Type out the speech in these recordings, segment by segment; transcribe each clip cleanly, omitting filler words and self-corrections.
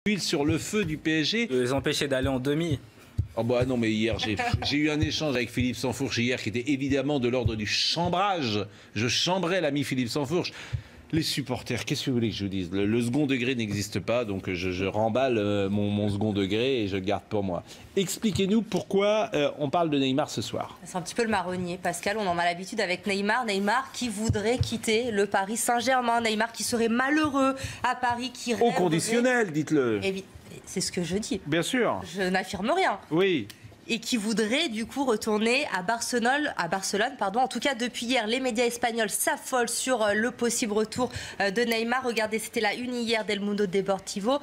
l'huile sur le feu du PSG. Les empêcher d'aller en demi. Oh bah non, mais hier, j'ai eu un échange avec Philippe Sansfourche hier qui était évidemment de l'ordre du chambrage. Je chambrais l'ami Philippe Sansfourche. Les supporters, qu'est-ce que vous voulez que je vous dise? Le second degré n'existe pas, donc je remballe mon second degré et je le garde pour moi. Expliquez-nous pourquoi on parle de Neymar ce soir. C'est un petit peu le marronnier, Pascal, on en a l'habitude avec Neymar. Neymar qui voudrait quitter le Paris Saint-Germain. Neymar qui serait malheureux à Paris, qui rêverait... Au conditionnel, dites-le. C'est ce que je dis. Bien sûr. Je n'affirme rien. Oui. Et qui voudrait du coup retourner à Barcelone, En tout cas, depuis hier, les médias espagnols s'affolent sur le possible retour de Neymar. Regardez, c'était la une hier d'El Mundo Deportivo.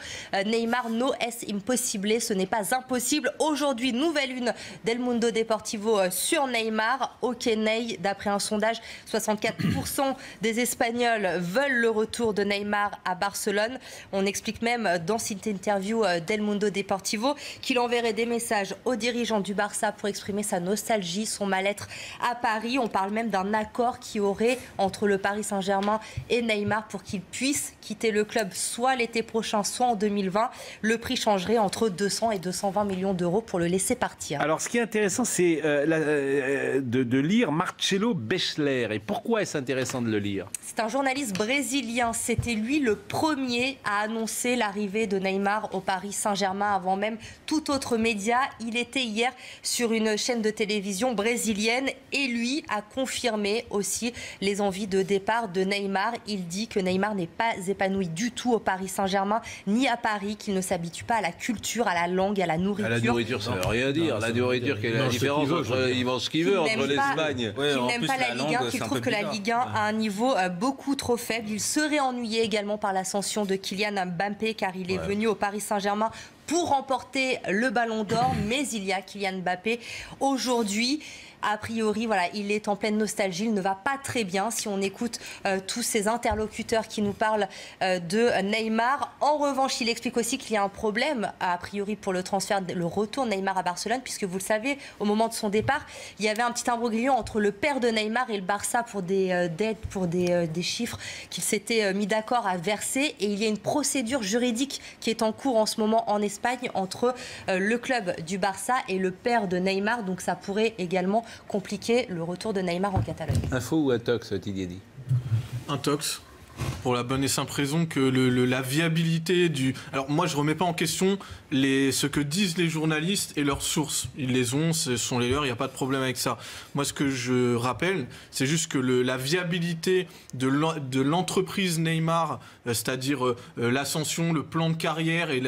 Neymar no es imposible, ce n'est pas impossible. Aujourd'hui, nouvelle une d'El Mundo Deportivo sur Neymar. Ok Ney, d'après un sondage, 64% des Espagnols veulent le retour de Neymar à Barcelone. On explique même dans cette interview d'El Mundo Deportivo qu'il enverrait des messages aux dirigeants du Barça pour exprimer sa nostalgie, son mal-être à Paris. On parle même d'un accord qui aurait entre le Paris Saint-Germain et Neymar pour qu'il puisse quitter le club soit l'été prochain, soit en 2020. Le prix changerait entre 200 et 220 millions d'euros pour le laisser partir. Alors, ce qui est intéressant, c'est de lire Marcelo Bechler. Et pourquoi est-ce intéressant de le lire? C'est un journaliste brésilien. C'était lui le premier à annoncer l'arrivée de Neymar au Paris Saint-Germain avant même tout autre média. Il était hier sur une chaîne de télévision brésilienne et lui a confirmé aussi les envies de départ de Neymar. Il dit que Neymar n'est pas épanoui du tout au Paris Saint-Germain ni à Paris, qu'il ne s'habitue pas à la culture, à la langue, à la nourriture. À la nourriture, ça ne veut rien dire. La nourriture, quelle est la différence entre il mange ce qu'il veut entre l'Espagne. Qu'il n'aime pas la Ligue 1, qu'il trouve que la Ligue 1 a un niveau beaucoup trop faible. Il serait ennuyé également par l'ascension de Kylian Mbappé car il est venu au Paris Saint-Germain pour remporter le Ballon d'Or, mais il y a Kylian Mbappé aujourd'hui. A priori, voilà, il est en pleine nostalgie, il ne va pas très bien si on écoute tous ces interlocuteurs qui nous parlent de Neymar. En revanche, il explique aussi qu'il y a un problème, a priori, pour le transfert, le retour de Neymar à Barcelone, puisque vous le savez, au moment de son départ, il y avait un petit imbroglio entre le père de Neymar et le Barça pour des dettes, pour des chiffres qu'ils s'étaient mis d'accord à verser. Et il y a une procédure juridique qui est en cours en ce moment en Espagne entre le club du Barça et le père de Neymar. Donc ça pourrait également compliqué le retour de Neymar en Catalogne. Info ou intox, Tidiedi? Intox. Pour la bonne et simple raison que la viabilité du... Alors moi je remets pas en question ce que disent les journalistes et leurs sources. Ils les ont, ce sont les leurs, il n'y a pas de problème avec ça. Moi ce que je rappelle, c'est juste que la viabilité de l'entreprise Neymar, c'est-à-dire l'ascension, le plan de carrière et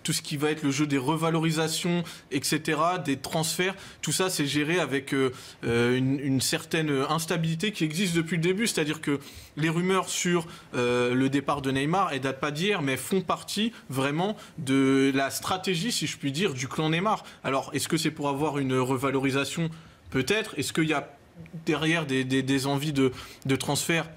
tout ce qui va être le jeu des revalorisations, etc., des transferts, tout ça c'est géré avec une certaine instabilité qui existe depuis le début. C'est-à-dire que les rumeurs sur le départ de Neymar, elles datent pas d'hier, mais font partie vraiment de la stratégie, si je puis dire, du clan Neymar. Alors, est-ce que c'est pour avoir une revalorisation? Peut-être. Est-ce qu'il y a derrière des envies de transfert?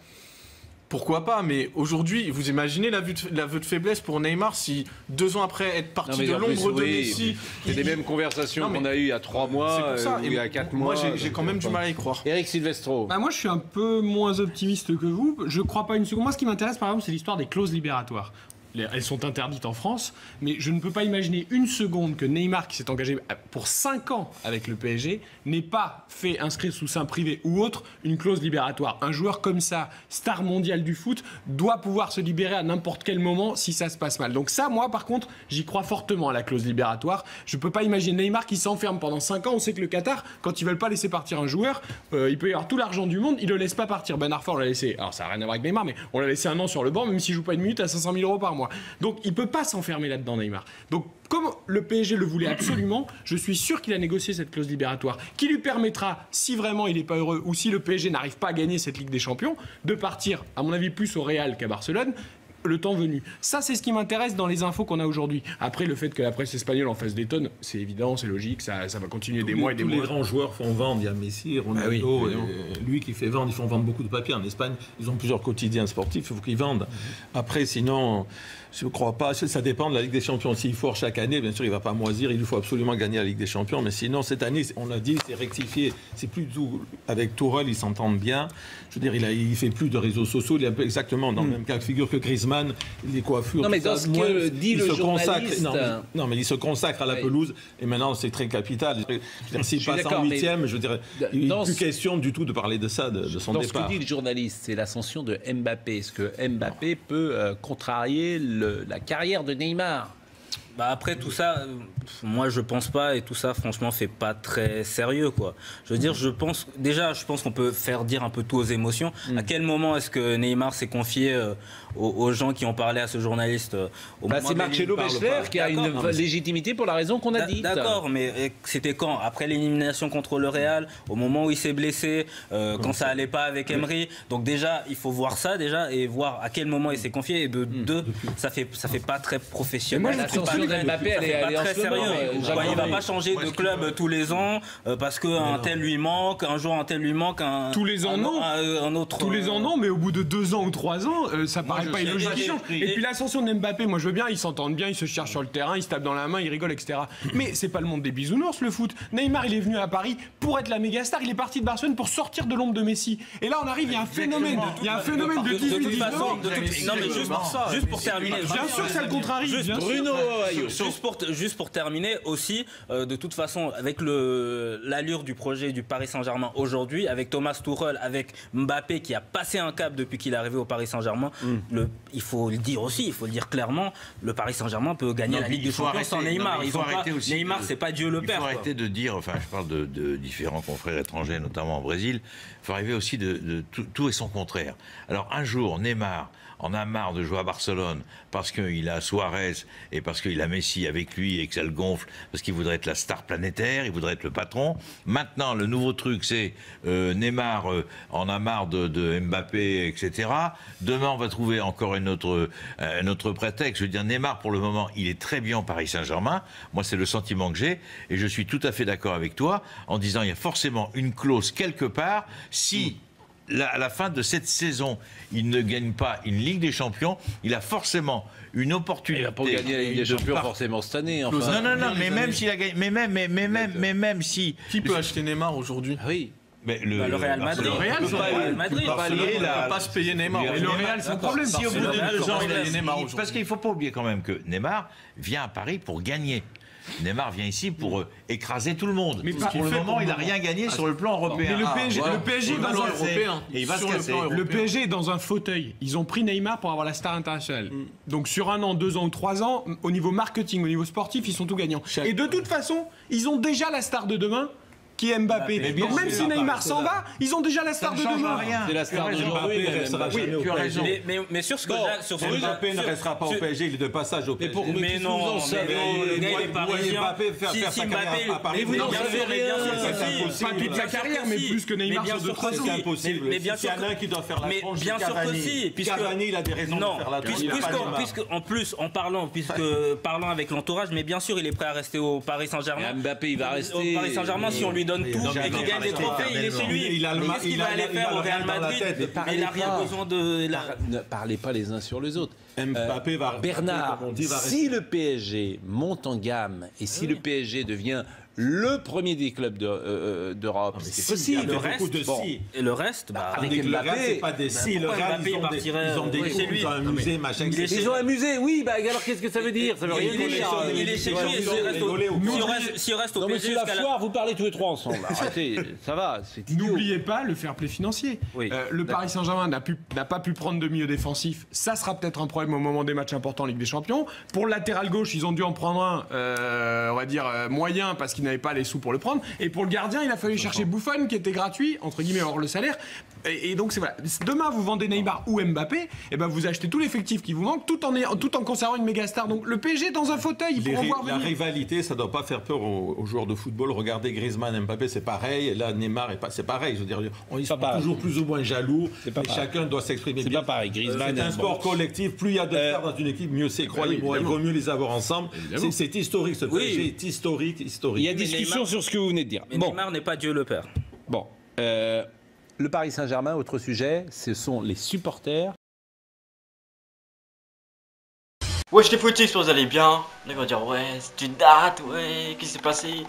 Pourquoi pas? Mais aujourd'hui, vous imaginez l'aveu de faiblesse pour Neymar si 2 ans après être parti de l'ombre de Messi... C'est les mêmes conversations qu'on a eues il y a 3 mois, ou il y a 4 mois. Moi, j'ai quand même du mal à y croire. Éric Silvestro. Moi, je suis un peu moins optimiste que vous. Je ne crois pas une seconde. Moi, ce qui m'intéresse, par exemple, c'est l'histoire des clauses libératoires. Elles sont interdites en France, mais je ne peux pas imaginer une seconde que Neymar, qui s'est engagé pour 5 ans avec le PSG, n'ait pas fait inscrire sous sein privé ou autre une clause libératoire. Un joueur comme ça, star mondial du foot, doit pouvoir se libérer à n'importe quel moment si ça se passe mal. Donc ça, moi, par contre, j'y crois fortement à la clause libératoire. Je ne peux pas imaginer Neymar qui s'enferme pendant 5 ans. On sait que le Qatar, quand ils ne veulent pas laisser partir un joueur, il peut y avoir tout l'argent du monde, ils ne le laissent pas partir. Ben Arfa, on l'a laissé, alors ça n'a rien à voir avec Neymar, mais on l'a laissé 1 an sur le banc, même s'il ne joue pas une minute à 500 000 € par mois. Donc il ne peut pas s'enfermer là-dedans, Neymar. Donc comme le PSG le voulait absolument, je suis sûr qu'il a négocié cette clause libératoire qui lui permettra, si vraiment il n'est pas heureux ou si le PSG n'arrive pas à gagner cette Ligue des Champions, de partir, à mon avis, plus au Real qu'à Barcelone, le temps venu. Ça, c'est ce qui m'intéresse dans les infos qu'on a aujourd'hui. Après, le fait que la presse espagnole en fasse des tonnes, c'est évident, c'est logique, ça va continuer des mois et des mois. Tous les grands joueurs font vendre. Il y a Messi, Ronaldo, lui qui fait vendre. Ils font vendre beaucoup de papier. En Espagne, ils ont plusieurs quotidiens sportifs, il faut qu'ils vendent. Après, sinon, Je ne crois pas. Ça dépend de la Ligue des Champions. S'il faut chaque année, bien sûr, il ne va pas moisir. Il faut absolument gagner la Ligue des Champions. Mais sinon, cette année, on l'a dit, c'est rectifié. C'est plus tout. Avec Tourelle, ils s'entendent bien. Je veux dire, il fait plus de réseaux sociaux. Il est un peu exactement dans le même cas de figure que Griezmann. Les coiffures. Non, mais dans ce que dit le journaliste. Non, mais il se consacre à la pelouse. Et maintenant, c'est très capital. S'il passe en 8e, je veux dire, il n'est plus question du tout de parler de ça, de son départ. Dans ce que dit le journaliste, c'est l'ascension de Mbappé. Est-ce que Mbappé peut contrarier la carrière de Neymar? Après tout ça, moi je pense pas, et tout ça franchement fait pas très sérieux quoi. Je veux dire, je pense qu'on peut faire dire un peu tout aux émotions. À quel moment est-ce que Neymar s'est confié aux gens qui ont parlé à ce journaliste c'est Marcelo Bechler qui a une légitimité pour la raison qu'on a dit. D'accord, mais c'était quand? Après l'élimination contre le Real, au moment où il s'est blessé, quand ça allait pas avec Emery. Donc déjà, il faut voir ça déjà et voir à quel moment il s'est confié. Et de deux, ça fait pas très professionnel. Mbappé, elle est très sérieux. Il va pas changer de club tous les ans parce qu'un tel lui manque, un jour un tel lui manque, tous les ans non, un autre. Tous les ans non, mais au bout de 2 ans ou 3 ans, ça paraît pas illogique. Et puis l'ascension de Mbappé, moi je veux bien, ils s'entendent bien, ils se cherchent sur le terrain, ils se tapent dans la main, ils rigolent, etc. Mais c'est pas le monde des bisounours le foot. Neymar, il est venu à Paris pour être la méga star, il est parti de Barcelone pour sortir de l'ombre de Messi. Et là on arrive, il y a un phénomène, de 18-19 ans. Non mais juste pour terminer. Bien sûr que ça le contrarie. Bruno, juste pour terminer aussi, de toute façon, avec l'allure du projet du Paris Saint-Germain aujourd'hui, avec Thomas Tuchel, avec Mbappé qui a passé un cap depuis qu'il est arrivé au Paris Saint-Germain, il faut le dire aussi, il faut le dire clairement, le Paris Saint-Germain peut gagner la Ligue des Champions sans Neymar. Neymar, c'est pas Dieu le Père. Il faut arrêter de dire, enfin je parle de différents confrères étrangers, notamment au Brésil, il faut arriver aussi de tout et son contraire. Alors un jour, Neymar en a marre de jouer à Barcelone parce qu'il a Suarez et parce qu'il a Messi avec lui et que ça le gonfle, parce qu'il voudrait être la star planétaire, il voudrait être le patron. Maintenant, le nouveau truc, c'est Neymar en a marre de Mbappé, etc. Demain, on va trouver encore un autre prétexte. Je veux dire, Neymar, pour le moment, il est très bien au Paris Saint-Germain. Moi, c'est le sentiment que j'ai. Et je suis tout à fait d'accord avec toi en disant il y a forcément une clause quelque part. Si à la fin de cette saison, il ne gagne pas une Ligue des Champions, il a forcément une opportunité. Il va pas gagner la Ligue des Champions forcément cette année. Enfin. Non, mais même s'il a gagné, mais même si. Qui peut acheter Neymar aujourd'hui? Oui. Mais le Real Madrid. Le Real ne peut pas se payer Neymar. Et le Real, c'est un problème. Si au bout de 2 ans, il a Neymar. Parce qu'il ne faut pas oublier quand même que Neymar vient à Paris pour gagner. Neymar vient ici pour écraser tout le monde. Mais pour le moment, il n'a rien gagné sur le plan européen. Mais le PSG dans un européen. Et il va se casser. Le PSG est dans un fauteuil. Ils ont pris Neymar pour avoir la star internationale. Donc sur 1 an, 2 ans ou 3 ans, au niveau marketing, au niveau sportif, ils sont tout gagnants. Et de toute façon, ils ont déjà la star de demain, qui est Mbappé. Donc même si Neymar s'en va, ils ont déjà la star de demain. C'est la star d'aujourd'hui. Tu as raison. Mais sur ce que Mbappé ne restera pas au PSG, il est de passage au PSG. Mais non, le gars il est parisien. Si Mbappé, et vous n'en savez rien. Pas toute sa carrière, mais plus que Neymar sur 2-3 ans. C'est impossible. Mais bien sûr qu'il y en a un qui doit faire la tranche. Bien sûr que si. Cavani, il a des raisons de faire la tranche. En plus, en parlant avec l'entourage, mais bien sûr, il est prêt à rester au Paris Saint-Germain. Mbappé, il va rester au Paris Saint-Germain si on lui donne tout et qu'il gagne des trophées, il est chez lui. Qu'est-ce qu'il va aller faire au Real Madrid? Mais il n'a rien besoin de. Ne parlez pas les uns sur les autres. Mbappé va. Bernard, si le PSG monte en gamme et si le PSG devient le premier des clubs d'Europe, c'est possible. Et le reste, avec Mbappé, c'est pas des si. Le Real, ils ont des chez lui. Ils ont un musée, machin. Ils ont un musée, oui. Alors qu'est-ce que ça veut dire? Ça veut rien dire. Il est chez lui. S'il reste au PSG jusqu'à la foire, vous parlez tous les trois ensemble. Arrêtez, ça va. N'oubliez pas le fair play financier. Le Paris Saint-Germain n'a pas pu prendre de milieu défensif. Ça sera peut-être un problème au moment des matchs importants en Ligue des Champions. Pour le latéral gauche, ils ont dû en prendre un, on va dire, moyen parce qu'ils n'avaient pas les sous pour le prendre. Et pour le gardien, il a fallu chercher Buffon qui était gratuit, entre guillemets, hors le salaire. Et donc, c'est voilà. Demain, vous vendez Neymar ou Mbappé, et ben vous achetez tout l'effectif qui vous manque tout en conservant une méga star. Donc, le PSG dans un fauteuil, il faut voir venir. La rivalité, ça ne doit pas faire peur aux joueurs de football. Regardez Griezmann, Mbappé, c'est pareil. Et là, Neymar, c'est pareil. Je veux dire, ils sont toujours plus ou moins jaloux. Et chacun doit s'exprimer bien. C'est pas pareil. Griezmann, c'est un sport collectif. Plus il y a de stars dans une équipe, mieux c'est. Croyez-moi, il vaut mieux les avoir ensemble. C'est historique. Ce PSG est historique. Il y a discussion sur ce que vous venez de dire. Mais Neymar n'est pas Dieu le Père. Bon. Le Paris Saint-Germain, autre sujet, ce sont les supporters. Ouais, j'étais foutu, j'espère que vous allez bien. On va dire, ouais, c'est une date, ouais, qu'est-ce qui s'est passé?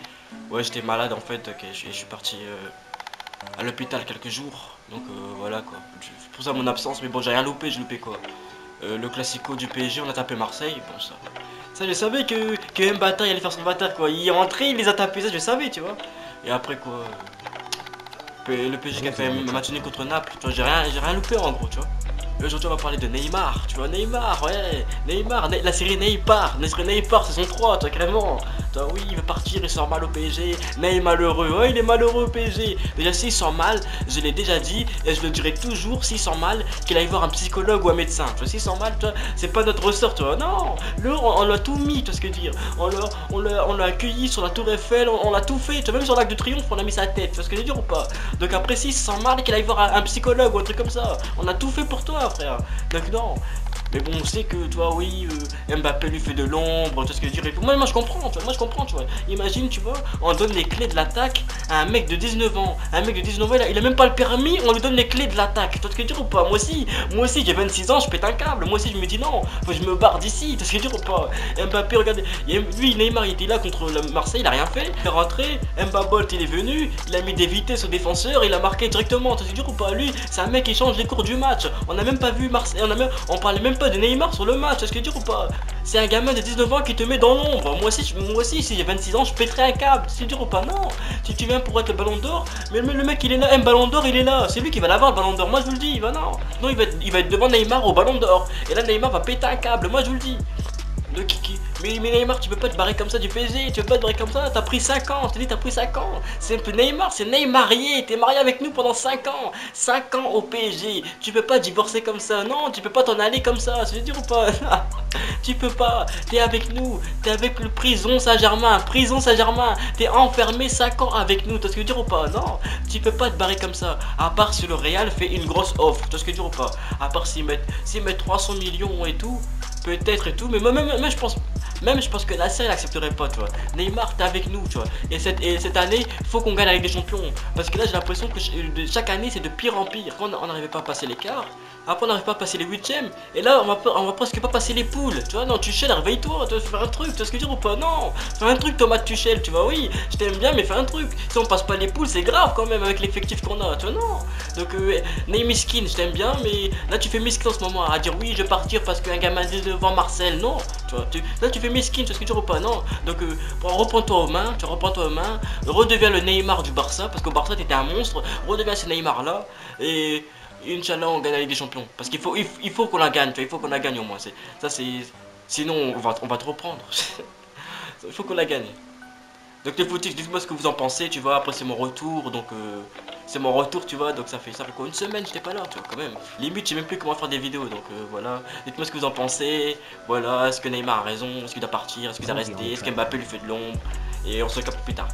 Ouais, j'étais malade en fait, ok, je suis parti à l'hôpital quelques jours. Donc voilà quoi. C'est pour ça mon absence, mais bon, j'ai rien loupé, j'ai loupé quoi. Le classico du PSG, on a tapé Marseille, bon ça je savais que Mbata il allait faire son bâtard quoi. Il est rentré, il les a tapés, ça je savais, tu vois. Et après quoi, le PSG qui a fait un match nul contre Naples, tu vois, j'ai rien loupé en gros, tu vois. Aujourd'hui on va parler de Neymar, tu vois, Neymar, ouais, Neymar, la série Neymar, saison 3, toi carrément. Toi, oui, il veut partir, il sort mal au PSG, Neymar malheureux, ouais, il est malheureux au PSG. Déjà s'il sort mal, je l'ai déjà dit, et je le dirai toujours, s'il sort mal, qu'il aille voir un psychologue ou un médecin. Tu vois, s'il sort mal, toi, c'est pas notre ressort, tu vois, non, on l'a tout mis, tu vois ce que je veux dire. On l'a accueilli sur la tour Eiffel, on l'a tout fait, tu vois, même sur l'Arc de Triomphe, on a mis sa tête, tu vois ce que je veux dire ou pas. Donc après, s'il se sent mal, qu'il aille voir un psychologue ou un truc comme ça, on a tout fait pour toi, frère. Donc non. Mais bon, on sait que, toi, oui, Mbappé lui fait de l'ombre, tu vois ce que je veux dire. Moi je comprends, tu vois, Imagine, tu vois, on donne les clés de l'attaque à un mec de 19 ans. Un mec de 19 ans, il a même pas le permis, on lui donne les clés de l'attaque. Tu vois ce que je veux dire ou pas? Moi aussi, j'ai 26 ans, je pète un câble. Moi aussi, je me dis non, faut que je me barre d'ici. Tu vois ce que je veux dire ou pas? Mbappé, regardez, lui, Neymar, il était là contre Marseille, il a rien fait. Il est rentré, Mbappé, il est venu, il a mis des vitesses au défenseur, il a marqué directement. Tu vois ce que je veux dire ou pas? Lui, c'est un mec qui change les cours du match. On n'a même pas vu Marseille, on parlait même pas de Neymar sur le match, est-ce que tu dis ou pas? C'est un gamin de 19 ans qui te met dans l'ombre. Moi aussi, si j'ai 26 ans, je pèterai un câble. C'est dur ou pas? Non. Si tu viens pour être le ballon d'or, mais le mec il est là, un ballon d'or, il est là. C'est lui qui va l'avoir le ballon d'or. Moi je vous le dis, non. Non, il va être devant Neymar au ballon d'or. Et là Neymar va péter un câble. Moi je vous le dis. Mais Neymar, tu peux pas te barrer comme ça du PSG, tu peux pas te barrer comme ça, t'as pris 5 ans, je te dis t'as pris 5 ans. C'est un peu Neymar, c'est Neymarié, t'es marié avec nous pendant 5 ans. 5 ans au PSG, tu peux pas divorcer comme ça, non, tu peux pas t'en aller comme ça, je veux dire ou pas? Tu peux pas, t'es avec nous, t'es avec le prison Saint-Germain, t'es enfermé 5 ans avec nous, tu vois ce que je veux dire ou pas? Non, tu peux pas te barrer comme ça, à part si le Real fait une grosse offre, tu vois ce que je veux dire ou pas? À part s'ils mettent 300 millions et tout, peut-être et tout, mais même je pense que la série n'accepterait pas, tu vois. Neymar, t'es avec nous, tu vois. Et cette année, faut qu'on gagne la Ligue des Champions. Parce que là, j'ai l'impression que chaque année, c'est de pire en pire. On n'arrivait pas à passer l'écart. Après, on n'arrive pas à passer les 8ème. Et là, on va presque pas passer les poules. Tu vois, non, Tuchel, réveille-toi. Tu vas faire un truc. Tu vois ce que je veux dire ou pas? Non, fais un truc, Thomas Tuchel. Tu vois, oui, je t'aime bien, mais fais un truc. Si on passe pas les poules, c'est grave quand même avec l'effectif qu'on a. Tu vois, non. Donc, Ney Miskin, je t'aime bien, mais là, tu fais miskin en ce moment. À dire oui, je vais partir parce qu'un gamin de 19 ans, Marcel. Non, tu vois, là, tu fais miskin. Tu vois ce que je veux dire ou pas? Non. Donc, reprends-toi aux mains. Redeviens le Neymar du Barça. Parce qu'au Barça, t'étais un monstre. Redeviens ce Neymar là. Et Inch'Allah, on gagne la Ligue des Champions. Parce qu'il faut qu'on la gagne, tu vois, il faut qu'on la gagne au moins. Sinon, on va te reprendre. Il faut qu'on la gagne. Donc les footix, dites-moi ce que vous en pensez, tu vois. Après, c'est mon retour, donc c'est mon retour, tu vois. Donc ça fait quoi, une semaine, j'étais pas là, tu vois, quand même. Limite, je sais même plus comment faire des vidéos, donc voilà. Dites-moi ce que vous en pensez. Voilà, est-ce que Neymar a raison? Est-ce qu'il doit partir? Est-ce qu'il doit rester? Est-ce qu'Mbappé lui fait de l'ombre? Et on se capte plus tard.